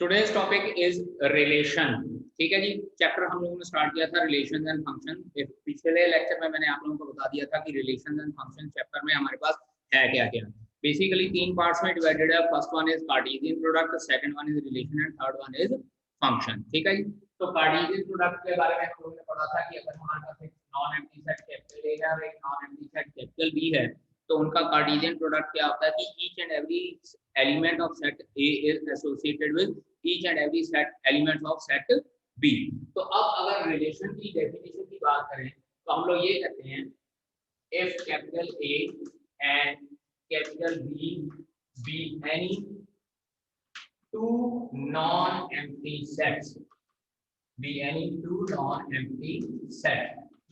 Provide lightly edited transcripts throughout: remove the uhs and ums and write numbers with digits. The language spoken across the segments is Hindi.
Today's topic is relation. ठीक है जी, चैप्टर हम लोगों ने स्टार्ट किया था रिलेशंस एंड फंक्शन। पिछले लेक्चर में मैंने आप लोगों को बता दिया था कि रिलेशंस एंड फंक्शन चैप्टर में हमारे पास है क्या क्या। बेसिकली तीन पार्ट्स में डिवाइडेड है। First one is Cartesian product, second one is relation and third one is function. ठीक है जी, तो कार्टेशियन प्रोडक्ट के बारे में हम लोगों ने पढ़ा था कि अगर हमारे पास एक non empty set capital A है और एक non empty set capital B है तो उनका कार्टेशियन प्रोडक्ट क्या होता है कि each and every element of set A is associated with each and every set elements of set B। तो अब अगर रिलेशन की डेफिनेशन की बात करें तो हम लोग ये कहते हैं if capital A and capital B be any two non-empty sets,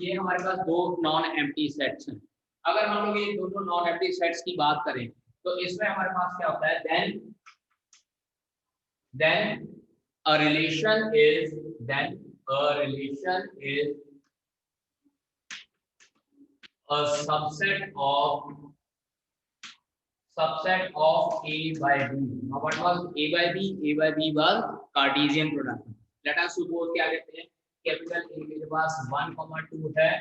ये हमारे पास दो नॉन एम्प्टी सेट्स हैं। अगर हम लोग ये दोनों नॉन एम्प्टी सेट्स की बात करें तो इसमें हमारे पास क्या होता है, then a relation is a subset of A by B. Now what was A by B? A by B was Cartesian product. Let us suppose क्या कहते हैं, कैपिटल A मेरे पास 1,2 है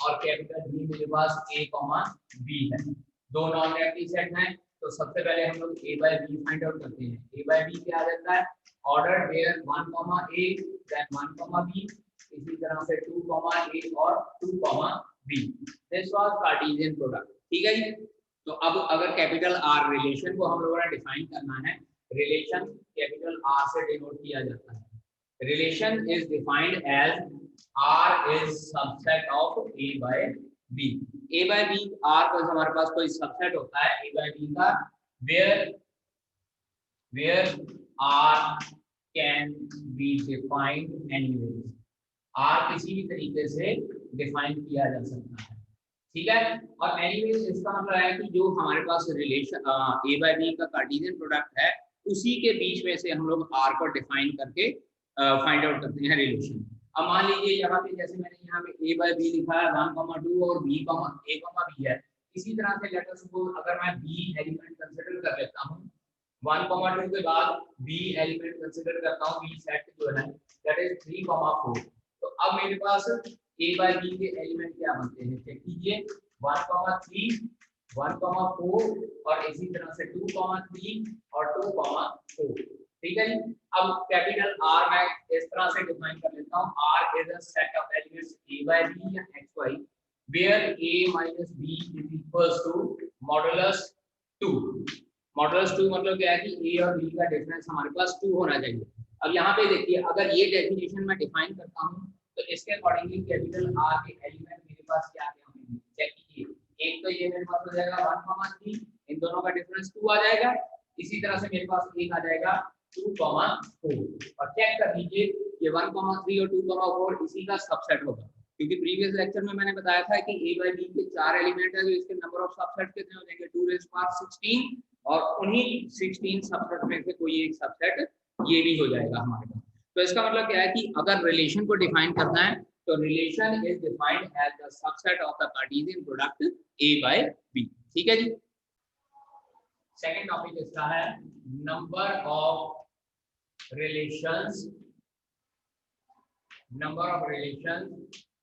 और कैपिटल B मेरे पास A, B है। दो नॉन एम्प्टी सेट हैं तो सबसे पहले हम लोग A by B find out करते हैं। A by B क्या आ जाता है, order where 1, A then 1, B, इसी तरह से 2, A और 2, B। This was Cartesian product. ठीक है जी, तो अब अगर कैपिटल आर रिलेशन को हम लोगों ने डिफाइन करना है, रिलेशन कैपिटल आर से डिनोट किया जाता है। Relation is defined as R is subset of A by B. A by B R को हमारे पास कोई सबसेट होता है ए बाय बी का, where R can be defined anyways. R किसी भी तरीके से डिफाइन किया जा सकता है। ठीक है, और एनीवेज इसका मतलब है कि जो हमारे पास रिलेशन ए बाय बी का कार्टेशियन प्रोडक्ट है उसी के बीच में से हम लोग आर को डिफाइन करके फाइंड आउट करते हैं रिलेशन। अब मान लीजिए यहाँ पे जैसे मैंने यहाँ पे ए बाय बी लिखा है 1,2 और B, A, B है। इसी तरह से लेट अस सपोज अगर मैं B एलिमेंट कंसीडर कर लेता हूँ, 1,2 के बाद B एलिमेंट कंसीडर करता हूँ, B सेट जो है दैट इज 3, 4। तो अब मेरे पास A by B के एलिमेंट क्या बनते हैं, चेक कीजिए, 1, 3, 1, 4 और इसी तरह से 2, 3 और 2, 4। ठीक है जी, अब कैपिटल R मैं इस तरह से डिफाइन कर लेता हूँ, R is a set of elements A by B या XY where A minus B is equals to modulus 2। Modulus 2 मतलब क्या है कि A और B का डिफरेंस हमारे पास 2 होना चाहिए। अब यहाँ पे देखिए, अगर ये डेफिनेशन मैं डिफाइन करता हूँ तो इसके अकॉर्डिंगली कैपिटल आर के एलिमेंट मेरे पास क्या क्या होंगे, चेक कीजिए। एक तो ये मेरे पास हो जाएगा 1, 3, इन दोनों का डिफरेंस 2 आ जाएगा। इसी तरह से मेरे पास एक आ जाएगा 2, 4 और चेक कर लीजिए ये 1, 3 और 2, 4 इसी का सबसेट होगा, क्योंकि प्रीवियस लेक्चर में मैंने बताया था कि A by B के 4 एलिमेंट है, तो इसके नंबर ऑफ सबसेट कितने हो जाएंगे, 2⁻16 और उन्हीं 16 सबसेट में से कोई एक सबसेट ये भी हो जाएगा हमारे पास। तो इसका मतलब क्या है कि अगर रिलेशन को डिफाइन करना है तो relation is defined as the subset of the Cartesian product A by B। ठीक है जी, सेकंड टॉपिक इसका है number of relations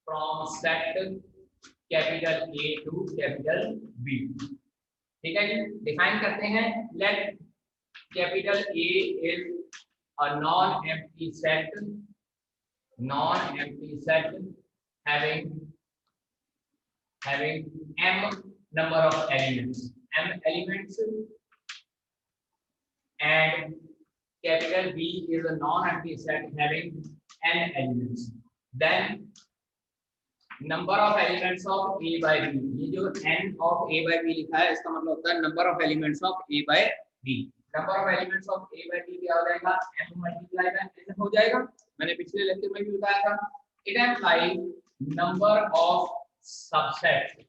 from set capital A to capital B। ठीक है जी, डिफाइन करते हैं। Let capital A is a non-empty set having m number of elements, and capital B is a non-empty set having n elements, then number of elements of A by B, ये जो n of A by B लिखा है इसका मतलब होता है number of elements of A by B। Number of elements of A by B क्या हो जाएगा, m मल्टीप्लाई बाय n हो जाएगा। मैंने पिछले लेक्चर में भी बताया था। It implies number of subset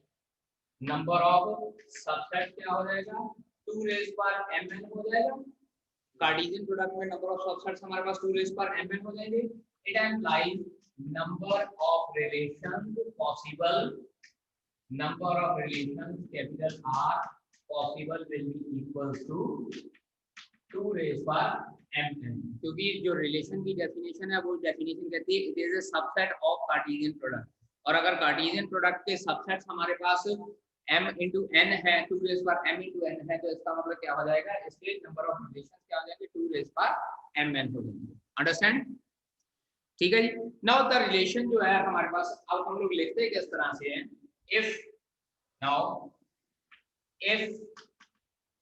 क्या हो जाएगा, 2⁻mn हो जाएगा। कार्टेशियन प्रोडक्ट में नंबर ऑफ सबसेट्स हमारे पास 2⁻mn हो जाएंगे। It implies number of relations possible, capital R possible will be equal to 2⁻mn Mn, क्योंकि जो रिलेशन की डेफिनेशन है वो डेफिनेशन कहती है it is a subset of Cartesian product, और अगर कार्टेशियन प्रोडक्ट के सबसेट्स हमारे पास m इंटू n है, 2 रेज पर m इंटू n है, तो इसका मतलब क्या हो जाएगा, इसके नंबर ऑफ रिलेशन क्या हो जाएंगे, 2 रेज पर mn हो जाएंगे। अंडरस्टैंड? ठीक है जी। नाउ द रिलेशन जो है हमारे पास, अब हम लोग लिखते हैं किस तरह से है, if now if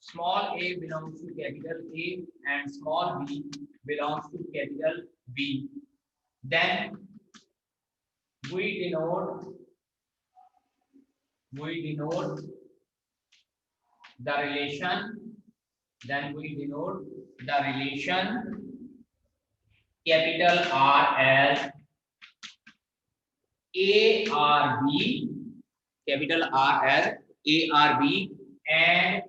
small a belongs to capital A and small b belongs to capital B, then we denote the relation, capital R as A R B, capital R as A R B, and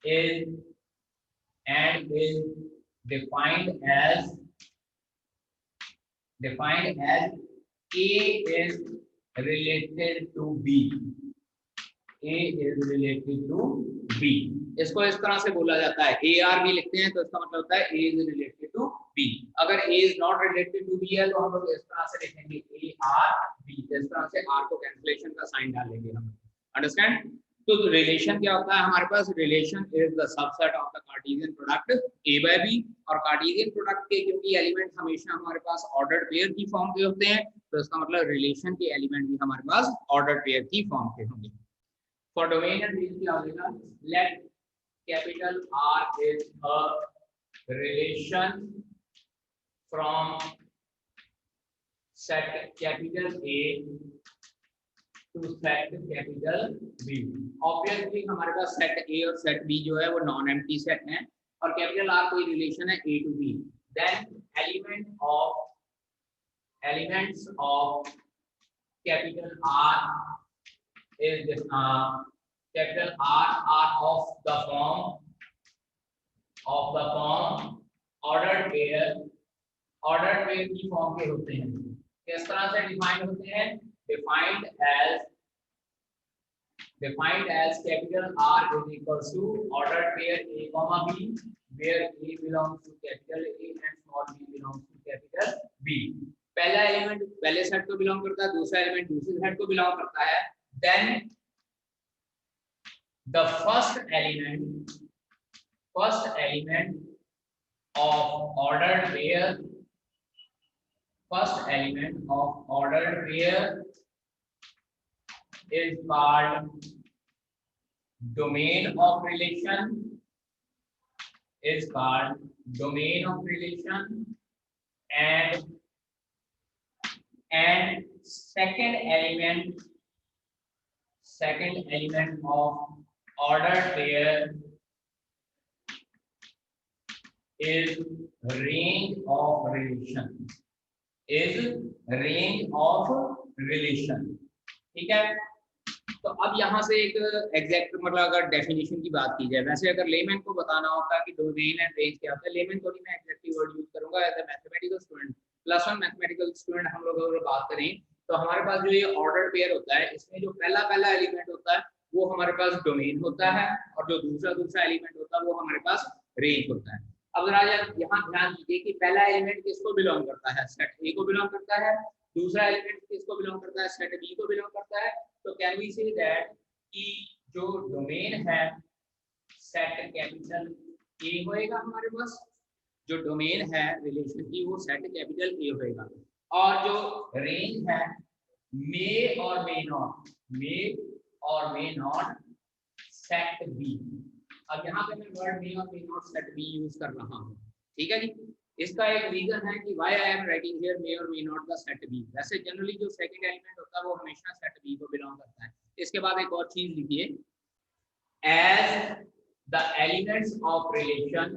is defined as A is related to B. A is related to B. इसको इस तरह से बोला जाता है, ए आर बी लिखते हैं तो इसका मतलब होता है A is related to B. अगर A is not related to B है तो हम लोग इस तरह से लिखेंगे ए आर बी, इस तरह से आर को कैंसिलेशन का साइन डालेंगे हम। अंडरस्टैंड? तो रिलेशन क्या होता है हमारे पास, relation is the subset of the Cartesian product A by B, और कार्टेशियन प्रोडक्ट के क्योंकि एलिमेंट हमेशा हमारे पास ऑर्डर्ड पेयर की फॉर्म के होते हैं, तो इसका मतलब रिलेशन के एलिमेंट भी हमारे पास ऑर्डर्ड पेयर की फॉर्म के होंगे। फॉर डोमेन एंड रेंज क्या होगा, late capital R is a relation from set capital A to set capital B। Obviously हमारे पास set A और set B जो है वो नॉन एम्प्टी सेट हैं, और कैपिटल R कोई रिलेशन है A to B, then elements of capital R is capital R are of the form ordered pair की फॉर्म के होते हैं। किस तरह से डिफाइंड होते हैं, defined as capital R is equals to ordered pair A comma B, where A belongs to capital A and small b belongs to capital B। पहला एलिमेंट पहले सेट को बिलोंग करता है, दूसरा एलिमेंट दूसरे सेट को बिलोंग करता है, then the first element of ordered pair is called domain of relation, and second element of ordered pair is range of relation। ठीक है, तो अब यहाँ से एक एग्जैक्ट मतलब अगर डेफिनेशन की बात की जाए, वैसे अगर लेमैन को बताना होता कि डोमेन एंड रेंज क्या होता है, लेमैन तो नहीं मैं एग्जैक्टली वर्ड यूज करूंगा, as a mathematical student +1 mathematical student हम लोग अगर बात करें तो हमारे पास जो ये ऑर्डर पेयर होता है इसमें जो पहला एलिमेंट होता है वो हमारे पास डोमेन होता है, और जो दूसरा एलिमेंट होता है वो हमारे पास रेंज होता है। अब जरा यहाँ ध्यान दीजिए कि पहला एलिमेंट किसको बिलोंग करता है, सेट ए को बिलोंग करता है, दूसरा एलिमेंट किसको बिलोंग करता है, सेट बी को बिलोंग करता है। तो कैन वी से दैट कि जो डोमेन है सेट कैपिटल ए होएगा, हमारे पास जो डोमेन है रिलेशन की वो सेट कैपिटल ए होएगा, और जो रेंज है मे और मे नॉट सेट बी। अब यहाँ पे मैं वर्ड मे और may not set B use कर रहा हूँ, ठीक है जी। इसका एक रीजन है कि why I am writing here may और may not the set B. वैसे जनरली जो सेकंड एलिमेंट होता है वो हमेशा सेट बी को बिलोंग करता है। इसके बाद एक और चीज लिखिए, as the elements of relation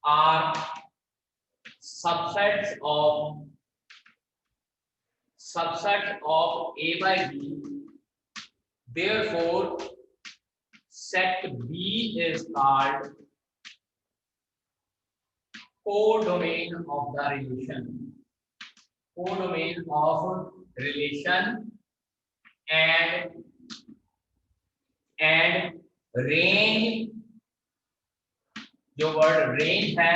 are subsets of A by B, therefore set B is called codomain of the relation, and range, जो वर्ड रेंज है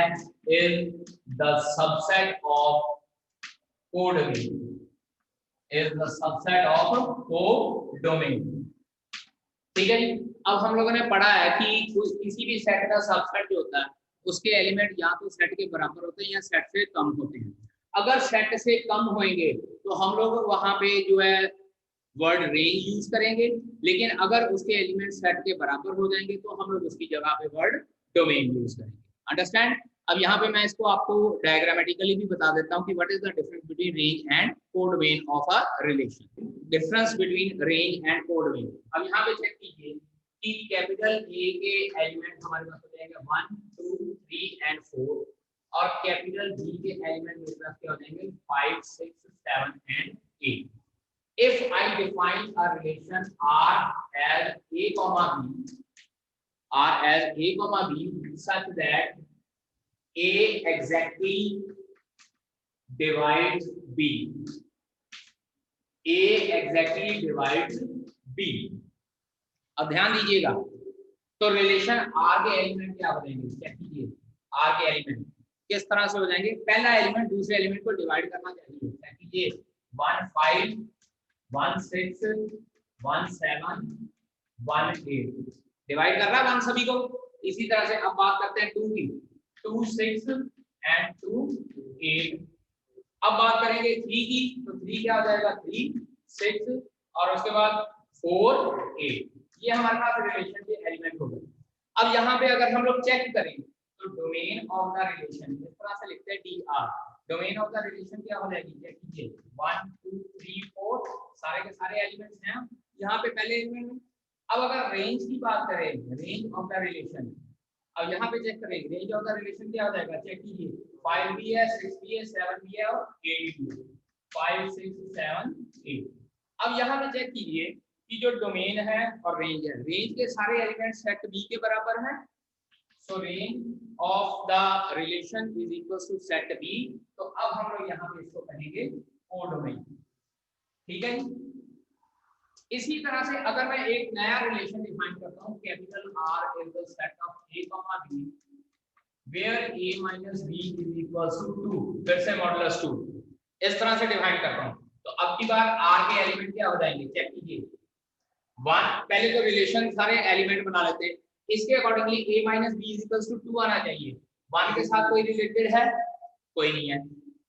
is the subset of codomain, is the subset of codomain. ठीक है जी। अब हम लोगों ने पढ़ा है कि किसी भी सेट का सबसेट जो होता है उसके एलिमेंट या तो सेट के बराबर होते हैं या सेट से कम होते हैं। अगर सेट से कम होंगे तो हम लोग वहां पे जो है वर्ड रेंज यूज करेंगे, लेकिन अगर उसके एलिमेंट सेट के बराबर हो जाएंगे तो हम लोग उसकी जगह पे वर्ड डोमेन यूज करेंगे। अंडरस्टैंड? अब यहाँ पे मैं इसको आपको डायग्रामेटिकली भी बता देता हूँ कि what is the difference between range and codomain of a relation. Difference between range and codomain. अब यहाँ पे चेक कीजिए कि कैपिटल ए के एलिमेंट हमारे पास हो जाएंगे 1 2 3 एंड 4 और कैपिटल बी के एलिमेंट मेरे पास क्या हो जाएंगे 5 6 7 and 8। If I define a relation R as A comma B, R as A comma B such that A exactly divides B, A exactly divides B। अब ध्यान दीजिएगा, तो रिलेशन R के एलिमेंट क्या हो जाएंगे, चेक कीजिए। R के एलिमेंट किस तरह से हो जाएंगे, पहला एलिमेंट दूसरे एलिमेंट को डिवाइड करना चाहिए। चेक कीजिए 1 5 1 6 1 7 1 8 डिवाइड कर रहा है 1 सभी को। इसी तरह से अब बात करते हैं 2 की, 2 6 एंड 2 8। अब बात करेंगे 3 की, तो 3 क्या हो जाएगा 3 6 और उसके बाद 4 8। ये हमारे पास रिलेशन के एलिमेंट हो गए। अब यहाँ पे अगर हम लोग चेक करें तो डोमेन ऑफ द रिलेशन इस तरह से लिखते हैं dr। Domain of the relation क्या हो जाएगी, चेक कीजिए 1 2 3 4 सारे के सारे एलिमेंट्स हैं यहाँ पे पहले एलिमेंट में। अब अगर रेंज की बात करें, रेंज ऑफ द रिलेशन, अब यहाँ पे चेक करें रेंज ऑफ द रिलेशन क्या हो जाएगा, चेक कीजिए 5 भी है 6 भी है 7 भी है और 8 भी है, 5 6 7 8। अब यहाँ पे चेक कीजिए कि जो डोमेन है और रेंज है, रेंज के सारे एलिमेंट सेट बी के बराबर हैं। So range of the relation is equal to set B. तो अब हम लोग यहाँ पे इसको कहेंगे कोडोमेन। ठीक है, इसी तरह से अगर मैं एक नया रिलेशन डिफाइन करता हूँ, capital R is the set of A, B where A minus B is equal to 2, फिर से मॉडुलस 2, इस तरह से डिफाइन करता हूँ। तो अब की बार R के एलिमेंट क्या हो जाएंगे, चेक कीजिए 1। पहले तो रिलेशन सारे एलिमेंट बना लेते हैं, इसके accordingly A minus B is equal to 2 आना चाहिए। 1 के साथ कोई रिलेटेड है, कोई नहीं है।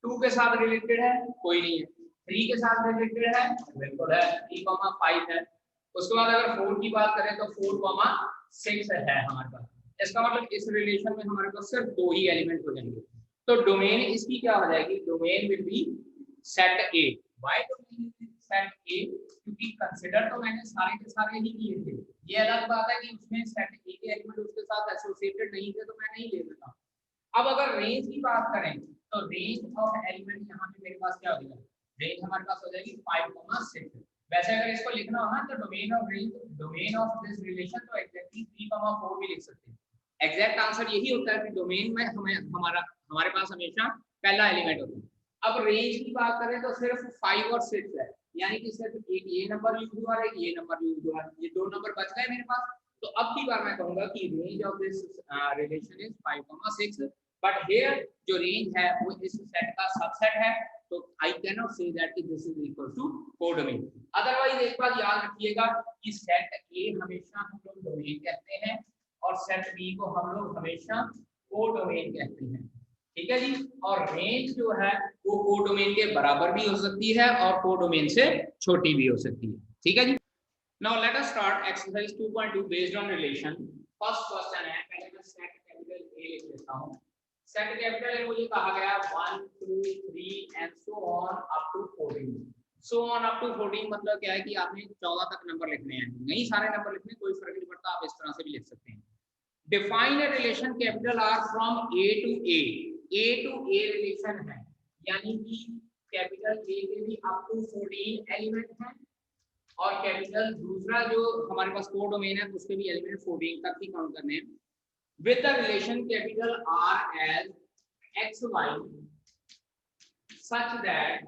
2 के साथ रिलेटेड है, कोई नहीं है। 3 के साथ रिलेटेड है, बिल्कुल है, 3, 5 है। उसके बाद अगर 4 की बात करें तो 4, 6 है हमारे पास। इसका मतलब इस रिलेशन में हमारे पास सिर्फ 2 ही एलिमेंट हो जाएंगे। तो डोमेन इसकी क्या हो जाएगी, domain will be set A. Why domain set ए, क्योंकि कंसीडर तो मैंने सारे के सारे ही किए थे। ये अलग बात है कि उसमें सेट ए के एलिमेंट उसके साथ एसोसिएटेड नहीं थे तो मैं नहीं ले लेता। अब अगर रेंज की बात करें तो रेंज ऑफ एलिमेंट यहाँ पे मेरे पास क्या हो जाएगा, रेंज हमारे पास हो जाएगी 5, 6। वैसे अगर इसको लिखना हो ना तो domain of range, domain of this relation तो एग्जैक्टली 3, 4 भी लिख सकते हैं। एग्जैक्ट आंसर यही होता है कि डोमेन में हमारे पास हमेशा पहला एलिमेंट होता है। अब रेंज की बात करें तो सिर्फ 5 और 6 है, यानी कि सिर्फ एक ये नंबर यूज हुआ है, ये नंबर यूज हुआ है, ये 2 नंबर बच गए मेरे पास। तो अब की बार मैं कहूंगा कि range of this relation is 5, 6। But here जो रेंज है वो इस सेट का सबसेट है, तो I can not say that कि this is equal to codomain. Otherwise एक बात याद रखिएगा कि सेट ए हमेशा हम लोग डोमेन कहते हैं और सेट बी को हम लोग हमेशा कोडोमेन कहते हैं। ठीक है जी, और रेंज जो है वो कोडोमेन के बराबर भी हो सकती है और कोडोमेन से छोटी भी हो सकती है। ठीक है जी। Now let us start exercise 2.2 based on relation. First question है, पहले मैं सेट कैपिटल A लिख लेता हूँ। सेट कैपिटल A मुझे कहा गया 1 2 3 and so on up to 14। So on up to 14 मतलब क्या है कि आपने 14 तक नंबर लिखने हैं, नहीं सारे नंबर लिखने, कोई फर्क नहीं पड़ता, आप इस तरह से भी लिख सकते हैं। Define a relation capital R from A to A। A to A relation है, यानी कि कैपिटल A के भी अप टू 14 एलिमेंट हैं और कैपिटल दूसरा जो हमारे पास कोडोमेन है उसके भी एलिमेंट 14 तक ही काउंट करने हैं। With the relation capital R as xy such that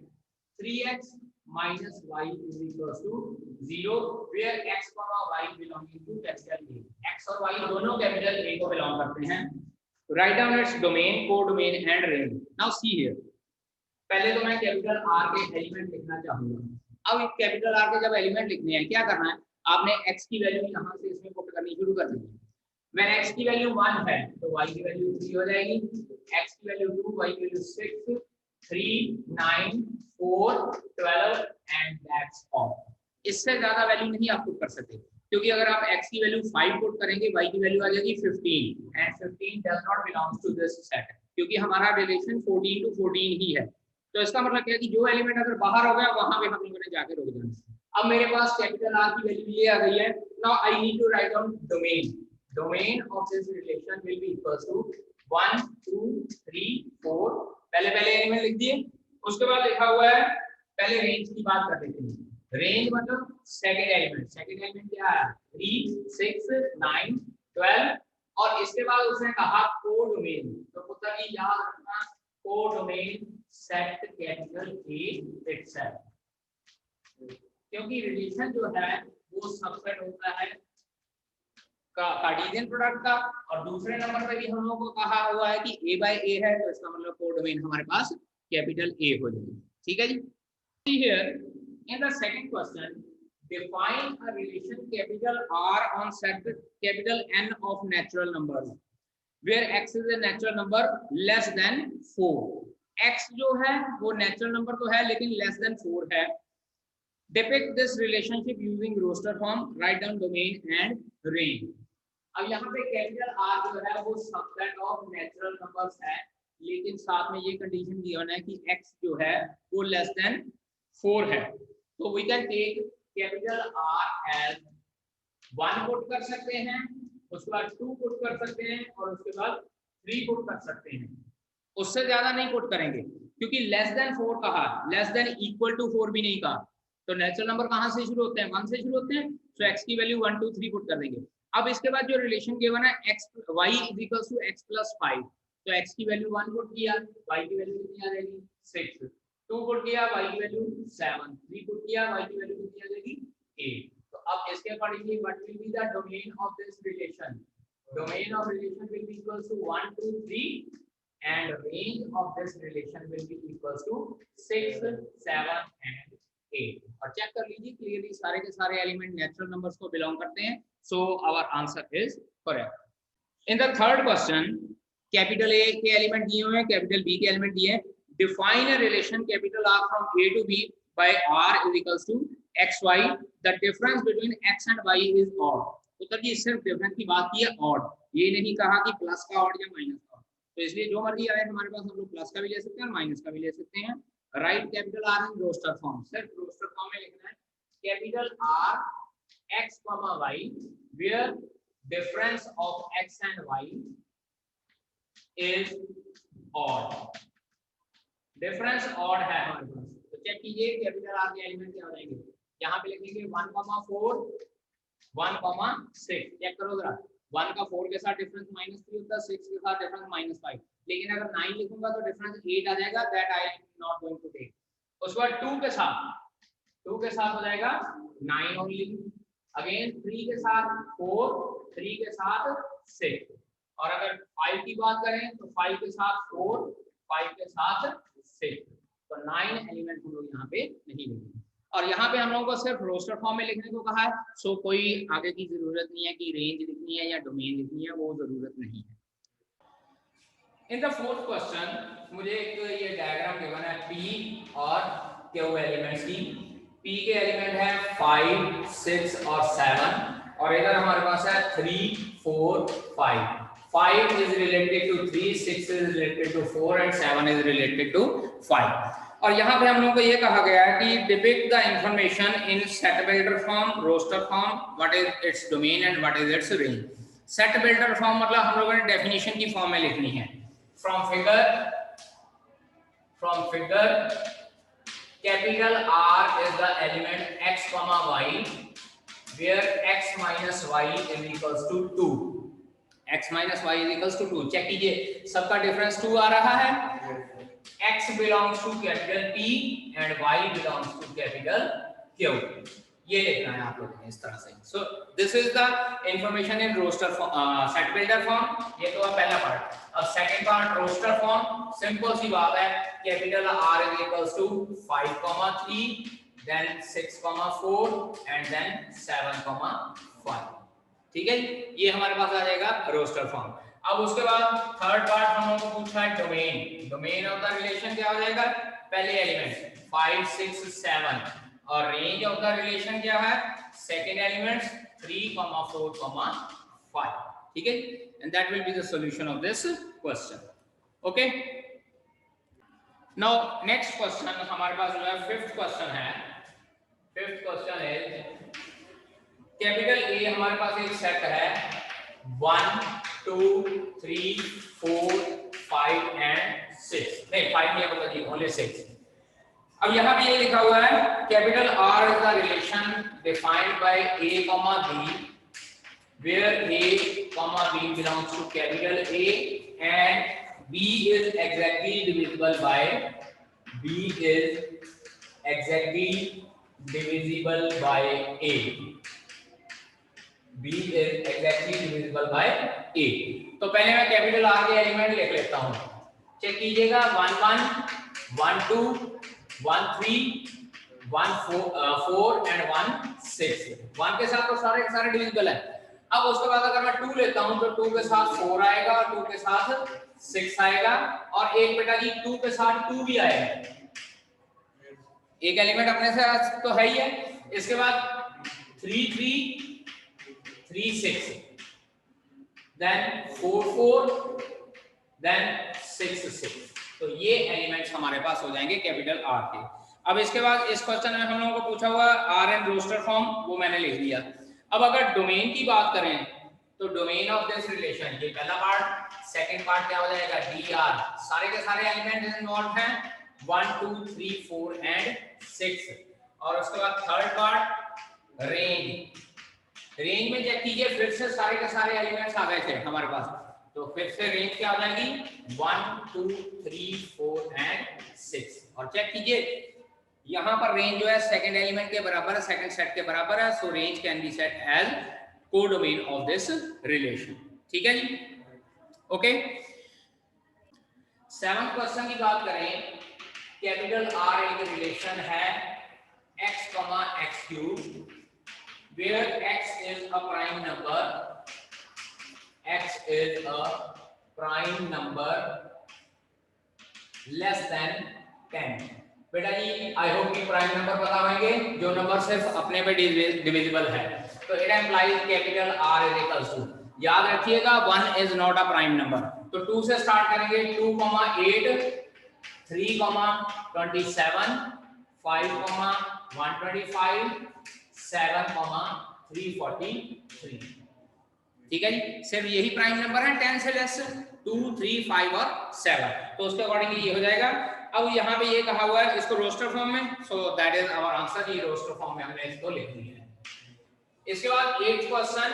3x minus y is equals to 0 where x comma y belonging to capital A. x और y दोनों capital A को belong करते हैं. Write down its domain, codomain and range. Now see here. पहले तो मैं कैपिटल R के एलिमेंट लिखना चाहूंगा. अब कैपिटल R के जब एलिमेंट लिखने हैं क्या करना है, आपने x की वैल्यू यहाँ से इसमें पुट करनी शुरू कर देनी है. When x की वैल्यू 1 है तो y की वैल्यू 3 हो जाएगी, x की वैल्यू 2, y की वैल्यू 6, 3, 9, 4, 12 and that's all. इससे ज्यादा वैल्यू नहीं आप पुट कर सकते, क्योंकि अगर आप x की वैल्यू 5 पुट करेंगे y की वैल्यू आ जाएगी 15 and 15 does not belongs to this set, क्योंकि हमारा रिलेशन 14 to 14 ही है. तो इसका मतलब क्या है कि जो एलिमेंट अगर बाहर हो गया वहां पे हम लोगों ने जाके रोक देना. अब मेरे पास कैपिटल R की वैल्यू ये आ गई है. Now I need to write down domain. Domain of this relation will be equals to 1, 2, 3, 4. पहले एलिमेंट लिख दिए. उसके बाद लिखा हुआ है, पहले रेंज की बात कर लेते हैं. रेंज मतलब सेकंड एलिमेंट. सेकंड एलिमेंट क्या है? 3, 6, 9, 12 और इसके बाद उसने कहा कोडोमेन. तो पुत्र जी याद रखना, codomain set capital A itself, क्योंकि रिलेशन जो है वो सबसेट होता है कार्टेशियन प्रोडक्ट का. और दूसरे नंबर पे भी हम लोगों को कहा हुआ है कि a by a है, तो इसका मतलब कोडोमेन हमारे पास कैपिटल A हो जाएगी. ठीक है जी. Here in the second question, define a relation capital R on set capital N of natural numbers where x is a natural number less than 4. x जो है वो नेचुरल नंबर तो है लेकिन लेस देन 4 है. Depict this relationship using roster form. Write down domain and range. अब यहाँ पे कैपिटल R जो है वो सबसेट ऑफ नेचुरल नंबर्स है, लेकिन साथ में ये कंडीशन गिवन है कि x जो है वो लेस देन 4 है. तो we can take capital R as 1 put कर सकते हैं, उसके बाद 2 पुट कर सकते हैं और उसके बाद 3 पुट कर सकते हैं. उससे ज्यादा नहीं पुट करेंगे क्योंकि लेस देन 4 कहा, लेस देन इक्वल टू 4 भी नहीं कहा. तो नेचुरल नंबर कहां से शुरू होते हैं? 1 से शुरू होते हैं. सो x की वैल्यू 1, 2, 3 पुट कर देंगे. अब इसके बाद जो रिलेशन गिवन है x y is equal to x plus 5, तो x की वैल्यू 1 पुट किया, y की वैल्यू कितनी आ जाएगी? 6. 2 पुट किया, y की वैल्यू 7. 3 पुट किया, y की वैल्यू कितनी आ जाएगी? 8. तो अब इसके accordingly what will be the domain of this relation? Domain of relation will be equal to 1, 2, 3 and range of this relation will be equals to 6, 7 and 8. और चेक कर लीजिए क्लियरली सारे के सारे एलिमेंट नेचुरल नंबर्स को बिलोंग करते हैं. So our answer is correct. In the third question capital A के एलिमेंट दिए हुए हैं, कैपिटल B के एलिमेंट दिए हैं. Define a relation capital R from A to B by R is equals to xy. The difference between x and y is odd. उत्तर जी सिर्फ डिफरेंस की बात की है, ऑड. ये नहीं कहा कि प्लस का ऑड या माइनस का ऑड. तो इसलिए जो मर्जी आए हमारे पास, हम लोग प्लस का भी ले सकते हैं और माइनस का भी ले सकते हैं. Write capital R in roster form. सिर्फ रोस्टर फॉर्म में लिखना है capital R x, y where difference of x and y is odd. Difference odd है हमारे पास. तो चेक कीजिए कैपिटल R के एलिमेंट क्या हो जाएंगे. यहाँ पे लिखेंगे 1, 4, 1, 6. चेक करो जरा. 1 का 4 के साथ डिफरेंस -3 होता है, 6 के साथ डिफरेंस -5. लेकिन अगर 9 लिखूंगा तो डिफरेंस 8 आ जाएगा. That I am not going to take. उसके बाद 2 के साथ हो जाएगा 9 ओनली. अगेन 3 के साथ 4, 3 के साथ 6. और अगर 5 की बात करें तो 5 के साथ 4, 5 के साथ 6. तो 9 एलिमेंट हम लोग यहाँ पे नहीं लेंगे. और यहाँ पे हम लोगों को सिर्फ रोस्टर फॉर्म में लिखने को कहा है. सो कोई आगे की जरूरत नहीं है कि रेंज लिखनी है या डोमेन लिखनी है, वो जरूरत नहीं है. इन द फोर्थ क्वेश्चन मुझे एक ये डायग्राम गिवन है P और Q एलिमेंट्स की. P के एलिमेंट है 5, 6 और 7 और इधर हमारे पास है 3, 4, 5. 5 is related to 3, 6 is related to 4 and 7 is related to 5. और यहाँ पे हम लोगों को ये कहा गया है कि depict the information in set builder form, roster form, what is its domain and what is its range. Set builder form मतलब हम लोगों ने डेफिनेशन की फॉर्म में लिखनी है. From figure capital R is the element x, y where x minus y is equals to 2. x minus y is equals to 2. Check कीजिए सबका डिफरेंस 2 आ रहा है. x belongs to capital P and y belongs to capital Q, ये लिखना है आप लोगों ने इस तरह से। So this is the information in roster set builder form, ये तो पहला पार्ट। अब second part roster form, simple सी बात है, capital R is equals to 5,3 then 6,4 and then 7,5, ठीक है, ये हमारे पास आ जाएगा रोस्टर फॉर्म। अब उसके बाद थर्ड पार्ट हम लोगों को पूछा है domain, domain of the relation क्या हो जाएगा, पहले एलिमेंट 5 6 7 और रेंज ऑफ द रिलेशन क्या है, सेकंड एलिमेंट्स 3 4 5, ठीक है, and that will be the solution of this question. Okay, now next question हमारे पास जो है फिफ्थ क्वेश्चन है। फिफ्थ क्वेश्चन है कैपिटल ए हमारे पास एक सेट है 1 2 3 4 5 एंड 6, नहीं 5 नहीं बता दी, ओनली 6। अब यहाँ पे ये लिखा हुआ है capital R is the relation defined by A, B, where A, B belongs to capital A and B is exactly divisible by A. B is exactly divisible by A। तो पहले मैं कैपिटल R के एलिमेंट लिख लेता हूँ, चेक कीजिएगा 1 1 1 2 1 3 1 4 एंड 1 6। 1 के साथ तो सारे के सारे डिविजिबल है। अब उसके बाद अगर मैं 2 लेता हूं तो 2 के साथ 4 आएगा, 2 के साथ 6 आएगा और एक बेटा जी 2 के साथ 2 भी आएगा, एक एलिमेंट अपने से तो है ही है। इसके बाद 3 3 3 6 देन 4 4 देन 6 6, तो ये एलिमेंट्स हमारे पास हो जाएंगे कैपिटल R के। अब इसके बाद इस क्वेश्चन में हम लोगों को पूछा हुआ R एंड रोस्टर फॉर्म, वो मैंने लिख दिया। अब अगर डोमेन की बात करें तो डोमेन ऑफ दिस रिलेशन, ये पहला पार्ट, सेकंड पार्ट क्या हो जाएगा dr, सारे के सारे एलिमेंट्स इन्वॉल्व हैं 1 2 3 4 एंड 6। और उसके बाद थर्ड पार्ट रेंज, रेंज में चेक कीजिए फिर से सारे के सारे एलिमेंट्स आ गए थे हमारे पास, तो फिर से रेंज क्या हो जाएगी 1 2 3 4 एंड 6। और चेक कीजिए यहाँ पर रेंज जो है सेकंड एलिमेंट के बराबर है, सेकंड सेट के बराबर है, so range can be set as codomain of this relation, ठीक है जी। ओके, सेवंथ क्वेश्चन की बात करें, कैपिटल R एक रिलेशन है x, x cube where x is a prime number, x is a prime number less than 10। बेटा जी आई होप कि प्राइम नंबर पता होंगे जो नंबर सिर्फ अपने पे डिविजिबल है, तो it implies capital R is equals to, याद रखिएगा 1 is not a prime number, तो 2 से स्टार्ट करेंगे 2, 8 3, 27 5, 125 7, 343, ठीक है जी। सिर्फ यही प्राइम नंबर है 10 से लेस, 2 3 5 और 7, तो उसके अकॉर्डिंगली ये हो जाएगा। अब यहाँ पे ये कहा हुआ है इसको रोस्टर फॉर्म में, so that is our answer, ये रोस्टर फॉर्म में हमने इसको लिख दिया है। इसके बाद eighth question,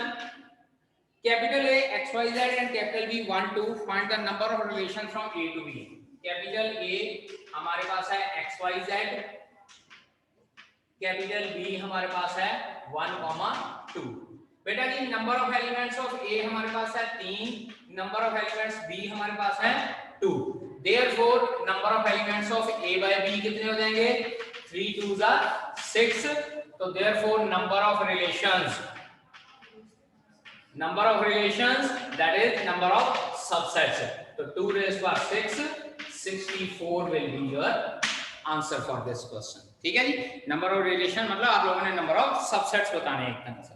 capital A XYZ and capital B 1 2 find the number of relation from A to B। कैपिटल A हमारे पास है XYZ, कैपिटल B हमारे पास है 1 2। बेटा जी number of elements of A हमारे पास है 3, नंबर ऑफ एलिमेंट्स B हमारे पास है 2, therefore number of elements of A by B कितने हो जाएंगे 3 2s are 6, तो therefore number of relations that is number of subsets, तो 2 raised to 6 64 will be your answer for this question, ठीक है जी। नंबर ऑफ रिलेशन मतलब आप लोगों ने नंबर ऑफ सबसेट्स बताने एक तरह से।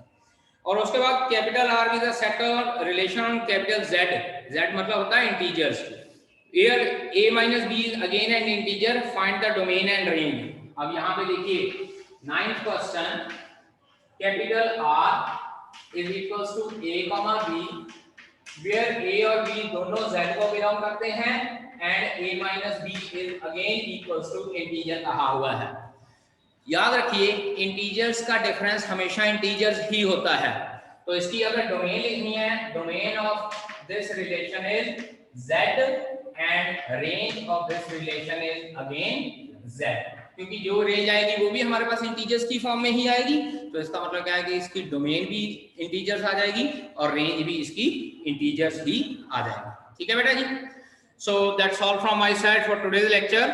और उसके बाद capital R is a set of relation on capital Z मतलब होता है integers, here A minus B is again an integer, find the domain and range। अब यहाँ पे देखिए 9th question, capital R is equals to A, B where A और B दोनों Z को बिलोंग करते हैं and A minus B is again equals to integer कहा हुआ है। याद रखिए इंटीजर्स का डिफरेंस हमेशा इंटीजर्स ही होता है, तो इसकी अगर डोमेन लिखनी है, domain of this relation is Z and range of this relation is again z, क्योंकि जो रेंज आएगी वो भी हमारे पास इंटीजर्स की फॉर्म में ही आएगी, तो इसका मतलब क्या है कि इसकी डोमेन भी इंटीजर्स आ जाएगी और रेंज भी इसकी इंटीजर्स ही आ जाएगी। ठीक है बेटा जी, so that's all from my side for today's lecture.